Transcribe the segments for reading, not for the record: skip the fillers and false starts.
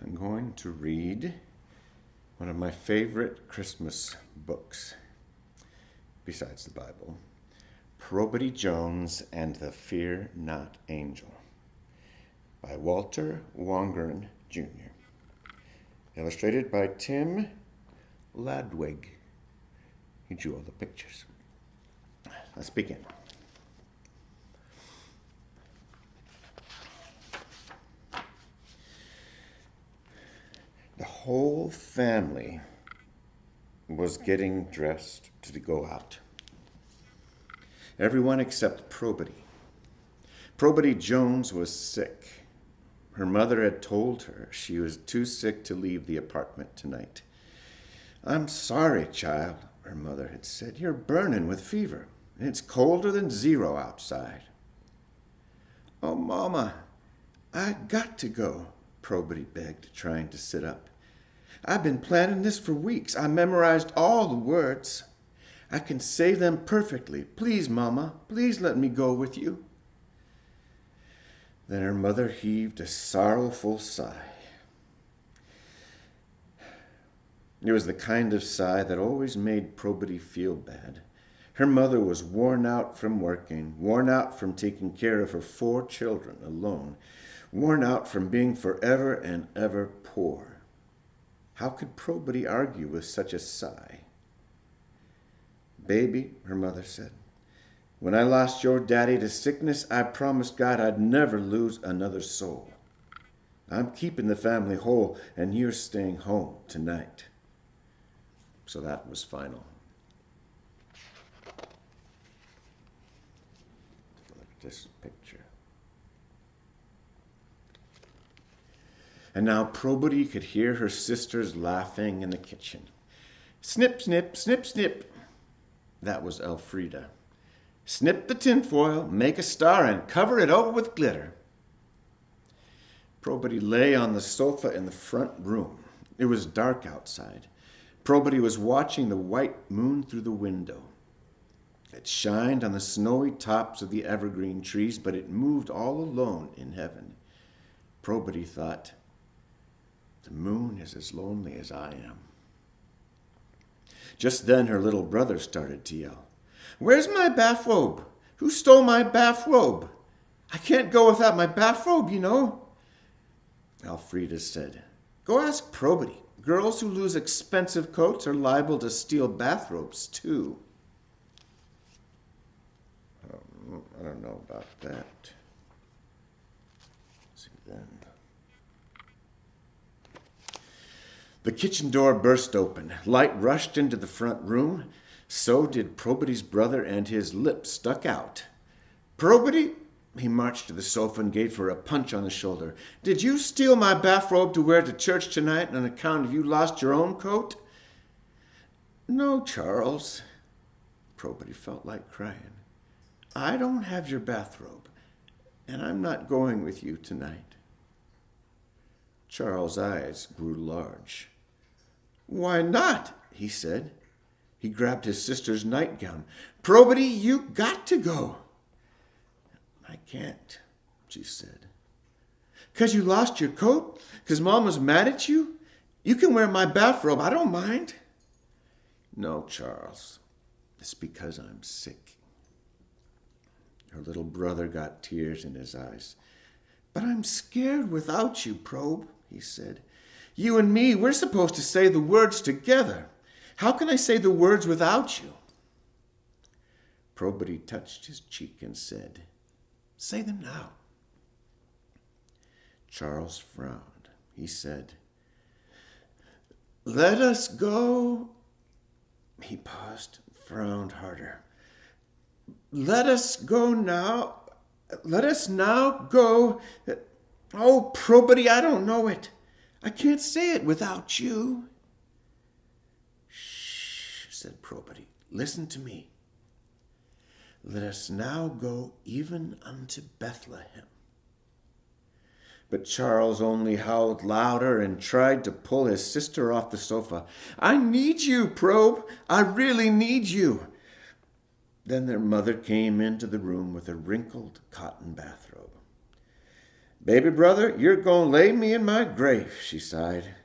I'm going to read one of my favorite Christmas books, besides the Bible, Probity Jones and the Fear Not Angel by Walter Wangerin, Jr. Illustrated by Tim Ladwig. He drew all the pictures. Let's begin. The whole family was getting dressed to go out. Everyone except Probity. Probity Jones was sick. Her mother had told her she was too sick to leave the apartment tonight. "I'm sorry, child," her mother had said. "You're burning with fever, and it's colder than 0 outside." "Oh, Mama, I got to go," Probity begged, trying to sit up. "I've been planning this for weeks. I memorized all the words. I can say them perfectly. Please, Mama, please let me go with you." Then her mother heaved a sorrowful sigh. It was the kind of sigh that always made Probity feel bad. Her mother was worn out from working, worn out from taking care of her 4 children alone, worn out from being forever and ever poor. How could Probity argue with such a sigh? "Baby," her mother said, "when I lost your daddy to sickness, I promised God I'd never lose another soul. I'm keeping the family whole, and you're staying home tonight." So that was final. Look at this picture. And now Probity could hear her sisters laughing in the kitchen. "Snip, snip, snip, snip." That was Elfrida. "Snip the tinfoil, make a star, and cover it over with glitter." Probity lay on the sofa in the front room. It was dark outside. Probity was watching the white moon through the window. It shined on the snowy tops of the evergreen trees, but it moved all alone in heaven. Probity thought, "The moon is as lonely as I am." Just then her little brother started to yell, "Where's my bathrobe? Who stole my bathrobe? I can't go without my bathrobe, you know." Elfrida said, "Go ask Probity. Girls who lose expensive coats are liable to steal bathrobes, too." I don't know about that. Let's see then. The kitchen door burst open. Light rushed into the front room. So did Probity's brother, and his lips stuck out. "Probity," he marched to the sofa and gave her a punch on the shoulder. "Did you steal my bathrobe to wear to church tonight on account of you lost your own coat?" "No, Charles." Probity felt like crying. "I don't have your bathrobe, and I'm not going with you tonight." Charles' eyes grew large. "Why not?" he said. He grabbed his sister's nightgown. "Probity, you got to go." "I can't," she said. "'Cause you lost your coat? 'Cause Mom was mad at you? You can wear my bathrobe. I don't mind." "No, Charles. It's because I'm sick." Her little brother got tears in his eyes. "But I'm scared without you, Probe," he said. "You and me, we're supposed to say the words together. How can I say the words without you?" Probity touched his cheek and said, "Say them now." Charles frowned. He said, "Let us go." He paused, frowned harder. "Let us go now. Let us now go. Oh, Probity, I don't know it. I can't say it without you." "Shh," said Probity. "Listen to me. Let us now go even unto Bethlehem." But Charles only howled louder and tried to pull his sister off the sofa. "I need you, Probe. I really need you." Then their mother came into the room with a wrinkled cotton bathrobe. Baby brother, you're going to lay me in my grave, she sighed.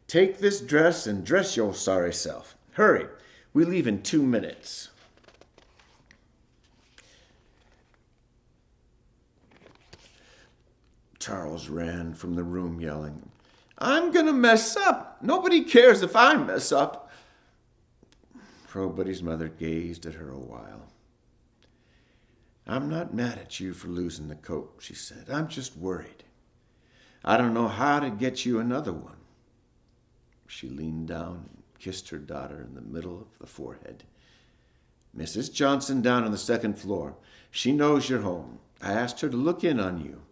Take this dress and dress your sorry self. Hurry, we leave in 2 minutes. Charles ran from the room yelling, I'm going to mess up. Nobody cares if I mess up. Probity's mother gazed at her a while. I'm not mad at you for losing the coat, she said. I'm just worried. I don't know how to get you another one. She leaned down and kissed her daughter in the middle of the forehead. Mrs. Johnson down on the second floor. She knows you're home. I asked her to look in on you.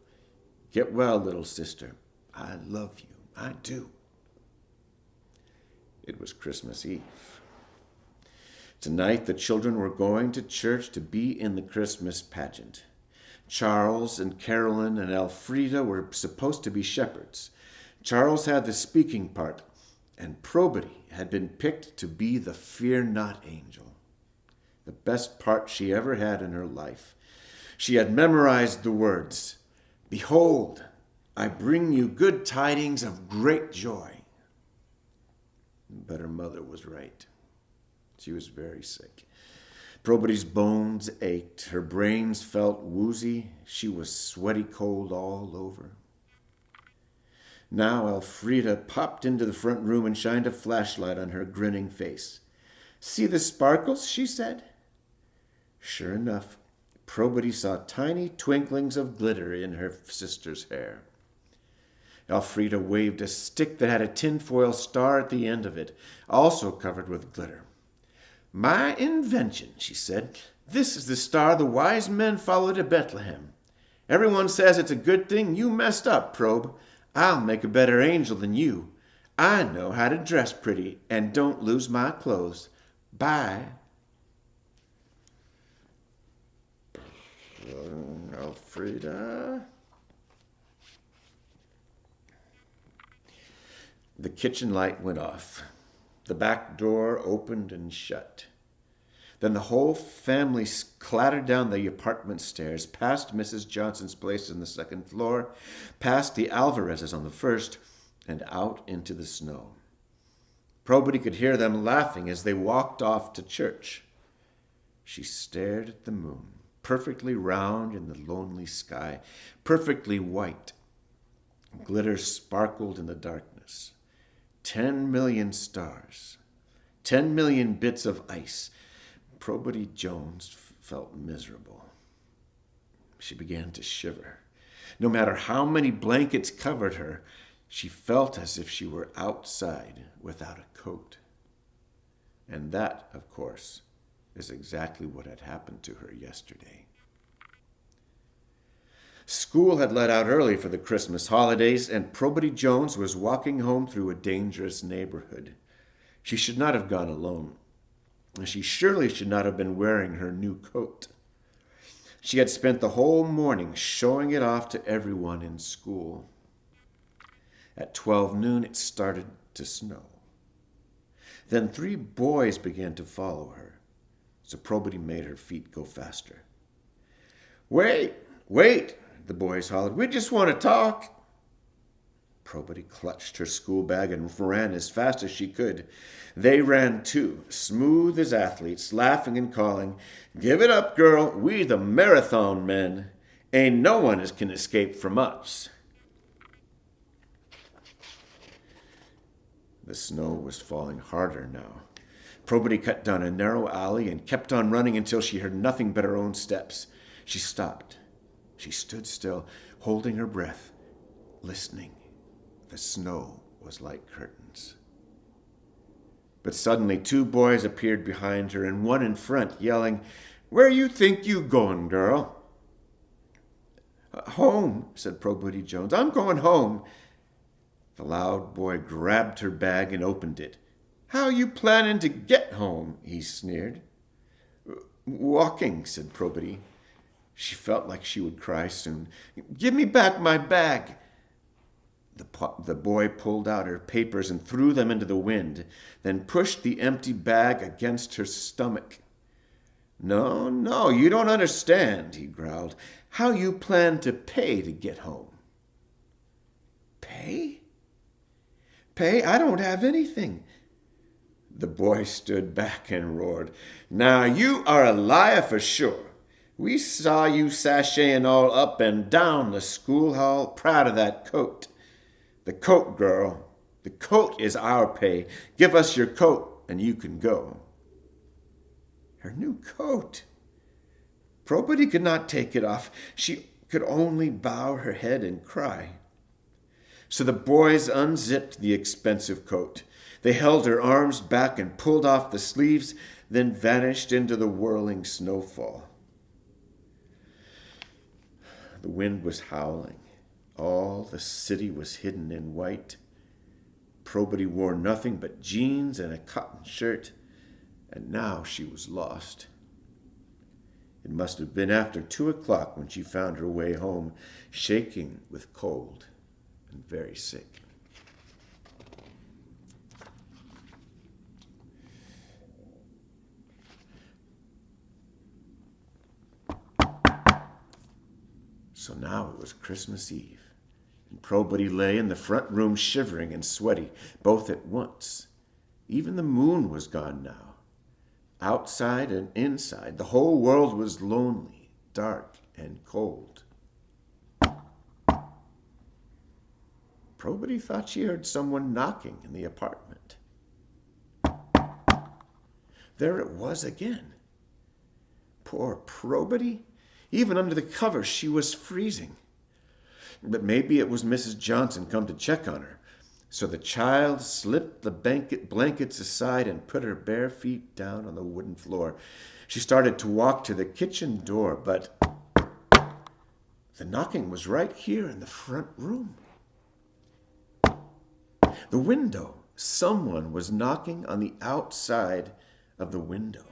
Get well, little sister. I love you. I do. It was Christmas Eve. Tonight, the children were going to church to be in the Christmas pageant. Charles and Carolyn and Elfrida were supposed to be shepherds. Charles had the speaking part, and Probity had been picked to be the fear-not angel, the best part she ever had in her life. She had memorized the words, Behold, I bring you good tidings of great joy. But her mother was right. She was very sick. Probity's bones ached. Her brains felt woozy. She was sweaty cold all over. Now Elfrida popped into the front room and shined a flashlight on her grinning face. See the sparkles, she said. Sure enough, Probity saw tiny twinklings of glitter in her sister's hair. Elfrida waved a stick that had a tinfoil star at the end of it, also covered with glitter. My invention, she said. This is the star the wise men followed to Bethlehem. Everyone says it's a good thing you messed up, Probe. I'll make a better angel than you. I know how to dress pretty and don't lose my clothes. Bye. Elfrida. The kitchen light went off. The back door opened and shut. Then the whole family clattered down the apartment stairs, past Mrs. Johnson's place on the second floor, past the Alvarez's on the first, and out into the snow. Probity could hear them laughing as they walked off to church. She stared at the moon, perfectly round in the lonely sky, perfectly white. Glitter sparkled in the darkness. 10 million stars, 10 million bits of ice. Probity Jones felt miserable. She began to shiver. No matter how many blankets covered her, she felt as if she were outside without a coat. And that, of course, is exactly what had happened to her yesterday. School had let out early for the Christmas holidays, and Probity Jones was walking home through a dangerous neighborhood. She should not have gone alone. She surely should not have been wearing her new coat. She had spent the whole morning showing it off to everyone in school. At 12 noon, it started to snow. Then 3 boys began to follow her, so Probity made her feet go faster. Wait, wait, the boys hollered. We just want to talk. Probity clutched her school bag and ran as fast as she could. They ran too, smooth as athletes, laughing and calling, Give it up, girl, we the marathon men. Ain't no one as can escape from us. The snow was falling harder now. Probity cut down a narrow alley and kept on running until she heard nothing but her own steps. She stopped. She stood still, holding her breath, listening. The snow was like curtains. But suddenly 2 boys appeared behind her and one in front, yelling, Where you think you going, girl? Home, said Probity Jones. I'm going home. The loud boy grabbed her bag and opened it. How you planning to get home? He sneered. Walking, said Probity. She felt like she would cry soon. Give me back my bag. The boy pulled out her papers and threw them into the wind, then pushed the empty bag against her stomach. No, you don't understand, he growled. How you plan to pay to get home? Pay? Pay? I don't have anything. The boy stood back and roared. Now you are a liar for sure. We saw you sashaying all up and down the school hall, proud of that coat. The coat, girl. The coat is our pay. Give us your coat and you can go. Her new coat. Probity could not take it off. She could only bow her head and cry. So the boys unzipped the expensive coat. They held her arms back and pulled off the sleeves, then vanished into the whirling snowfall. The wind was howling. All the city was hidden in white. Probity wore nothing but jeans and a cotton shirt, and now she was lost. It must have been after 2 o'clock when she found her way home, shaking with cold and very sick. So now it was Christmas Eve, and Probity lay in the front room shivering and sweaty, both at once. Even the moon was gone now. Outside and inside, the whole world was lonely, dark, and cold. Probity thought she heard someone knocking in the apartment. There it was again. Poor Probity. Even under the covers, she was freezing. But maybe it was Mrs. Johnson come to check on her. So the child slipped the blankets aside and put her bare feet down on the wooden floor. She started to walk to the kitchen door, but the knocking was right here in the front room. The window. Someone was knocking on the outside of the window.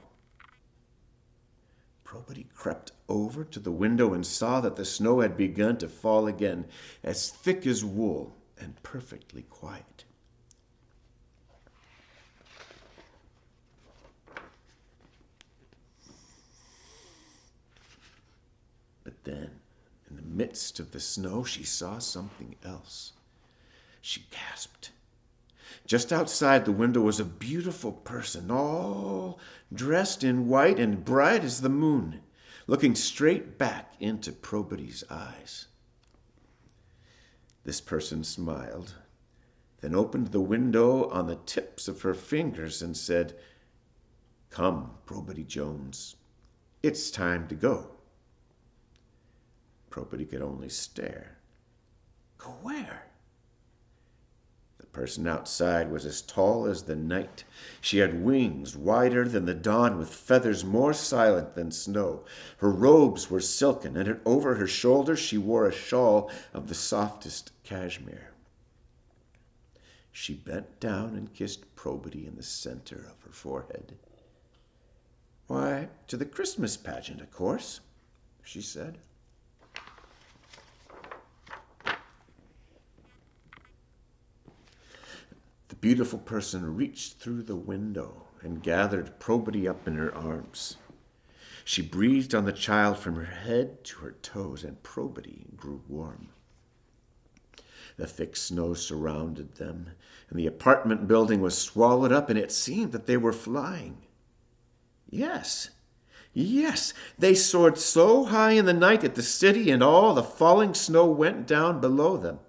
Probity crept over to the window and saw that the snow had begun to fall again, as thick as wool and perfectly quiet. But then, in the midst of the snow, she saw something else. She gasped. Just outside the window was a beautiful person, all dressed in white and bright as the moon, looking straight back into Probity's eyes. This person smiled, then opened the window on the tips of her fingers and said, "Come, Probity Jones, it's time to go." Probity could only stare. Go where? The person outside was as tall as the night. She had wings wider than the dawn, with feathers more silent than snow. Her robes were silken, and over her shoulders she wore a shawl of the softest cashmere. She bent down and kissed Probity in the center of her forehead. "Why, to the Christmas pageant, of course," she said. The beautiful person reached through the window and gathered Probity up in her arms. She breathed on the child from her head to her toes, and Probity grew warm. The thick snow surrounded them, and the apartment building was swallowed up, and it seemed that they were flying. Yes, they soared so high in the night that the city and all the falling snow went down below them.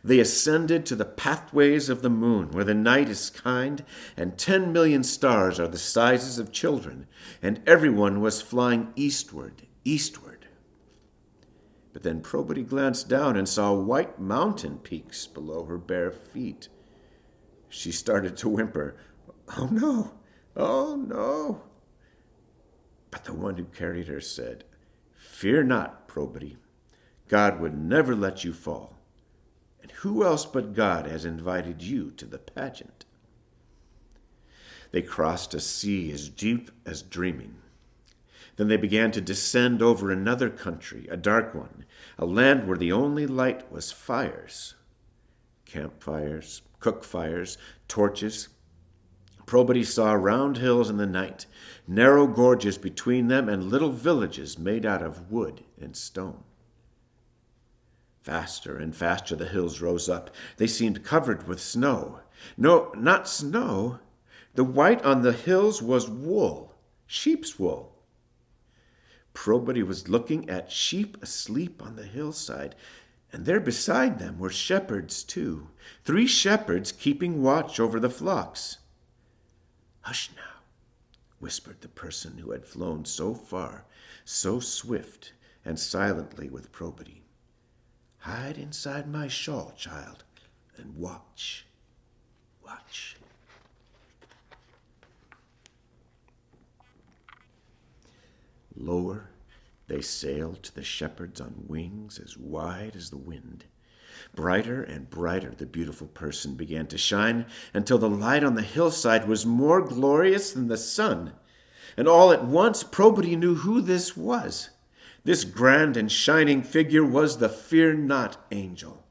They ascended to the pathways of the moon, where the night is kind, and 10 million stars are the sizes of children, and everyone was flying eastward. But then Probity glanced down and saw white mountain peaks below her bare feet. She started to whimper, "Oh no." But the one who carried her said, "Fear not, Probity. God would never let you fall. And who else but God has invited you to the pageant?" They crossed a sea as deep as dreaming. Then they began to descend over another country, a dark one, a land where the only light was fires. Campfires, cook fires, torches. Probity saw round hills in the night, narrow gorges between them, and little villages made out of wood and stone. Faster and faster the hills rose up. They seemed covered with snow. No, not snow. The white on the hills was wool, sheep's wool. Probity was looking at sheep asleep on the hillside, and there beside them were shepherds too, 3 shepherds keeping watch over the flocks. "Hush now," whispered the person who had flown so far, so swift and silently with Probity. "Hide inside my shawl, child, and watch, watch." Lower they sailed to the shepherds on wings as wide as the wind. Brighter and brighter the beautiful person began to shine until the light on the hillside was more glorious than the sun. And all at once Probity knew who this was. This grand and shining figure was the Fear Not angel.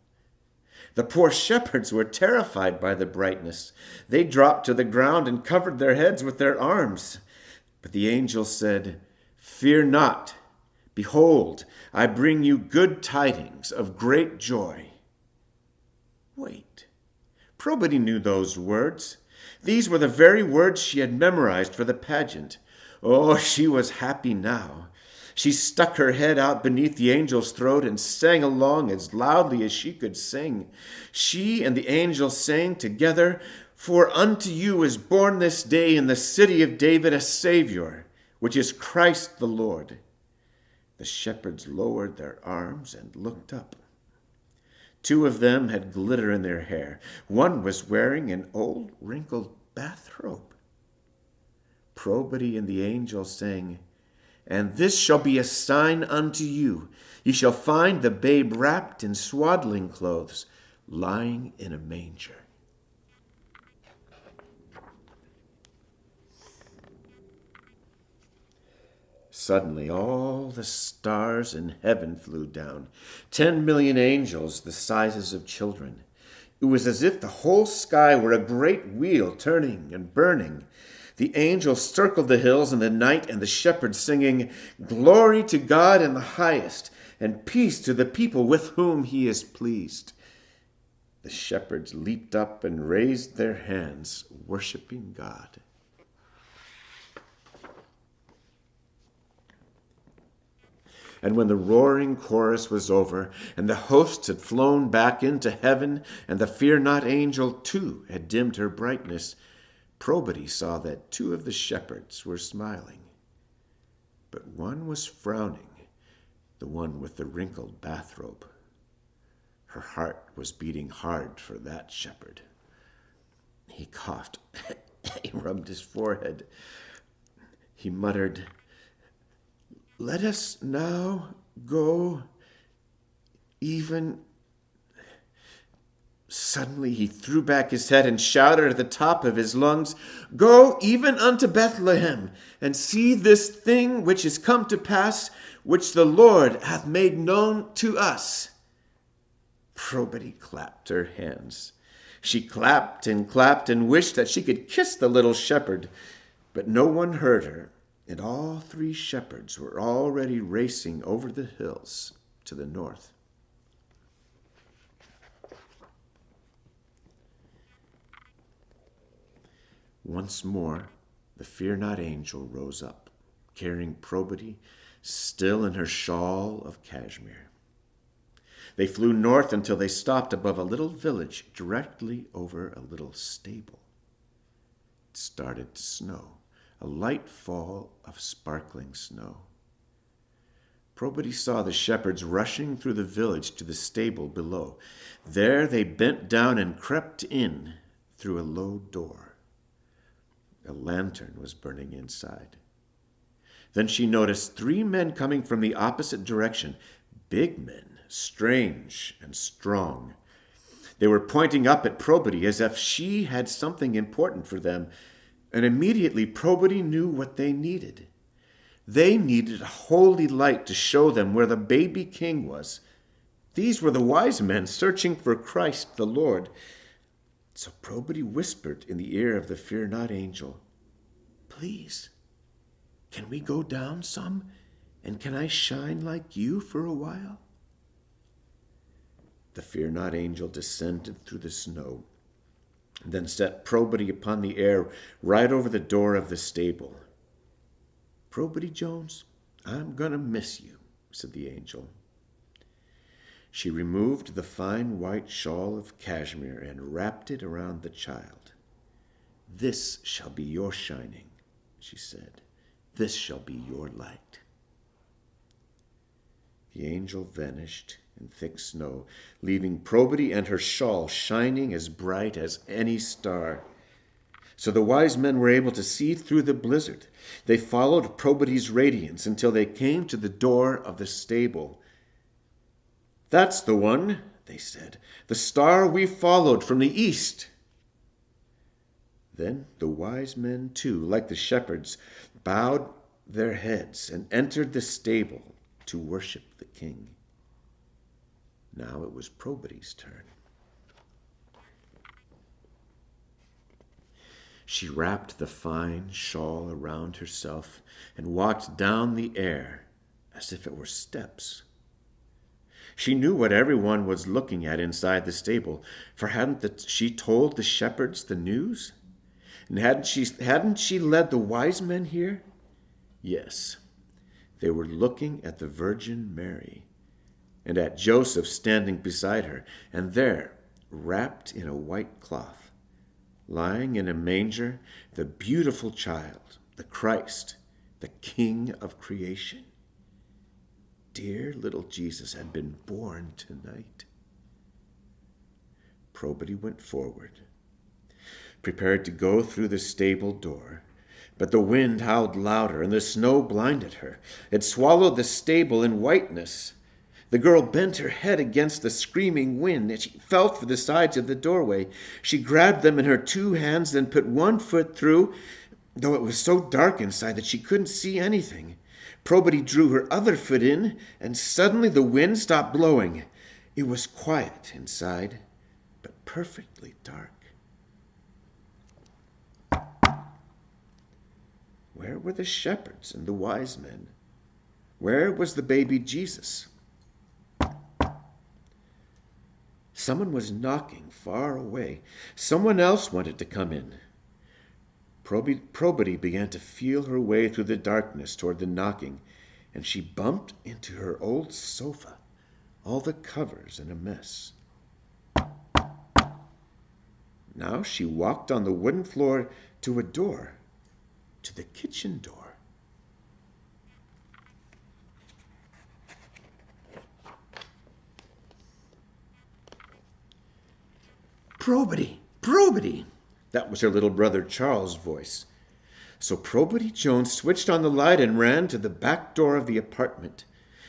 The poor shepherds were terrified by the brightness. They dropped to the ground and covered their heads with their arms. But the angel said, "Fear not. Behold, I bring you good tidings of great joy." Wait. Probity knew those words. These were the very words she had memorized for the pageant. Oh, she was happy now. She stuck her head out beneath the angel's throat and sang along as loudly as she could sing. She and the angel sang together, "For unto you is born this day in the city of David a Savior, which is Christ the Lord." The shepherds lowered their arms and looked up. 2 of them had glitter in their hair. One was wearing an old wrinkled bathrobe. Probity and the angel sang, "And this shall be a sign unto you. Ye shall find the babe wrapped in swaddling clothes, lying in a manger." Suddenly all the stars in heaven flew down, 10 million angels the sizes of children. It was as if the whole sky were a great wheel turning and burning. The angels circled the hills in the night, and the shepherds singing, "Glory to God in the highest, and peace to the people with whom he is pleased." The shepherds leaped up and raised their hands, worshiping God. And when the roaring chorus was over, and the hosts had flown back into heaven, and the Fear Not angel too had dimmed her brightness, Probity saw that 2 of the shepherds were smiling. But one was frowning, the one with the wrinkled bathrobe. Her heart was beating hard for that shepherd. He coughed. He rubbed his forehead. He muttered, "Let us now go even..." Suddenly he threw back his head and shouted at the top of his lungs, "Go even unto Bethlehem, and see this thing which is come to pass, which the Lord hath made known to us." Probity clapped her hands. She clapped and wished that she could kiss the little shepherd, but no one heard her, and all 3 shepherds were already racing over the hills to the north. Once more, the Fear Not angel rose up, carrying Probity still in her shawl of cashmere. They flew north until they stopped above a little village directly over a little stable. It started to snow, a light fall of sparkling snow. Probity saw the shepherds rushing through the village to the stable below. There they bent down and crept in through a low door. A lantern was burning inside. Then she noticed 3 men coming from the opposite direction, big men, strange and strong. They were pointing up at Probity as if she had something important for them, and immediately Probity knew what they needed. They needed a holy light to show them where the baby king was. These were the wise men searching for Christ the Lord. So Probity whispered in the ear of the Fear Not angel, "Please, can we go down some, and can I shine like you for a while?" The fear not angel descended through the snow, and then set Probity upon the air right over the door of the stable. "Probity Jones, I'm going to miss you," said the angel. She removed the fine white shawl of cashmere and wrapped it around the child. "This shall be your shining," she said. "This shall be your light." The angel vanished in thick snow, leaving Probity and her shawl shining as bright as any star. So the wise men were able to see through the blizzard. They followed Probity's radiance until they came to the door of the stable. "That's the one," they said, "the star we followed from the east." Then the wise men, too, like the shepherds, bowed their heads and entered the stable to worship the king. Now it was Probity's turn. She wrapped the fine shawl around herself and walked down the air as if it were steps. She knew what everyone was looking at inside the stable, for hadn't she told the shepherds the news? And hadn't she led the wise men here? Yes, they were looking at the Virgin Mary and at Joseph standing beside her, and there, wrapped in a white cloth, lying in a manger, the beautiful child, the Christ, the King of creation. Dear little Jesus had been born tonight. Probity went forward, prepared to go through the stable door, but the wind howled louder and the snow blinded her. It swallowed the stable in whiteness. The girl bent her head against the screaming wind, and she felt for the sides of the doorway. She grabbed them in her two hands, then put one foot through, though it was so dark inside that she couldn't see anything. Probity drew her other foot in, and suddenly the wind stopped blowing. It was quiet inside, but perfectly dark. Where were the shepherds and the wise men? Where was the baby Jesus? Someone was knocking far away. Someone else wanted to come in. Probity began to feel her way through the darkness toward the knocking, and she bumped into her old sofa, all the covers in a mess. Now she walked on the wooden floor to a door, to the kitchen door. "Probity, Probity!" That was her little brother Charles' voice. So Probity Jones switched on the light and ran to the back door of the apartment.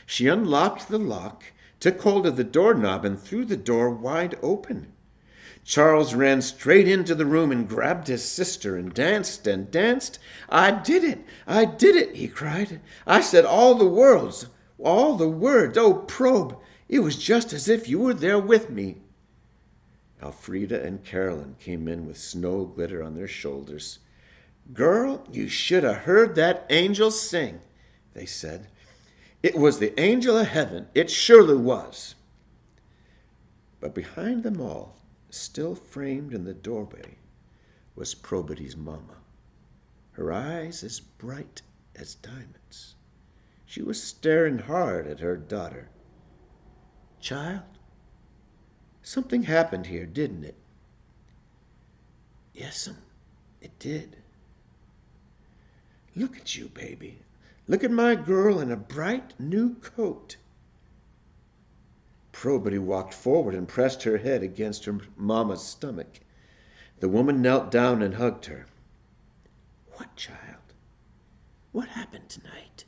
She unlocked the lock, took hold of the doorknob, and threw the door wide open. Charles ran straight into the room and grabbed his sister and danced and danced. I did it, he cried. "I said all the words. Oh, Probe, it was just as if you were there with me." Elfrida and Carolyn came in with snow glitter on their shoulders. "Girl, you should have heard that angel sing," they said. "It was the angel of heaven. It surely was." But behind them all, still framed in the doorway, was Probity's mama, her eyes as bright as diamonds. She was staring hard at her daughter. "Child, something happened here, didn't it?" "Yes'm, it did." "Look at you, baby. Look at my girl in a bright new coat." Probity walked forward and pressed her head against her mama's stomach. The woman knelt down and hugged her. "What, child? What happened tonight?"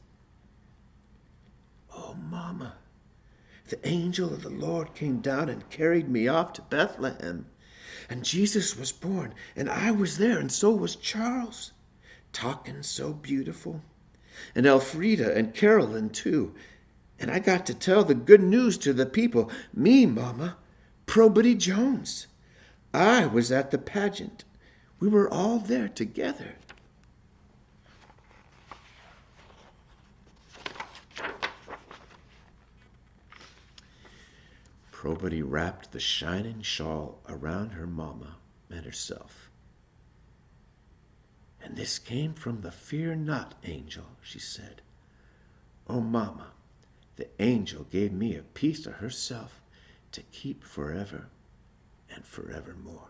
"Oh, Mama, the angel of the Lord came down and carried me off to Bethlehem. And Jesus was born, and I was there, and so was Charles, talking so beautiful. And Elfrida and Carolyn, too. And I got to tell the good news to the people. Me, Mama, Probity Jones. I was at the pageant. We were all there together." Probity wrapped the shining shawl around her mamma and herself. "And this came from the Fear Not angel," she said. "Oh, mamma, the angel gave me a piece of herself to keep forever and forevermore."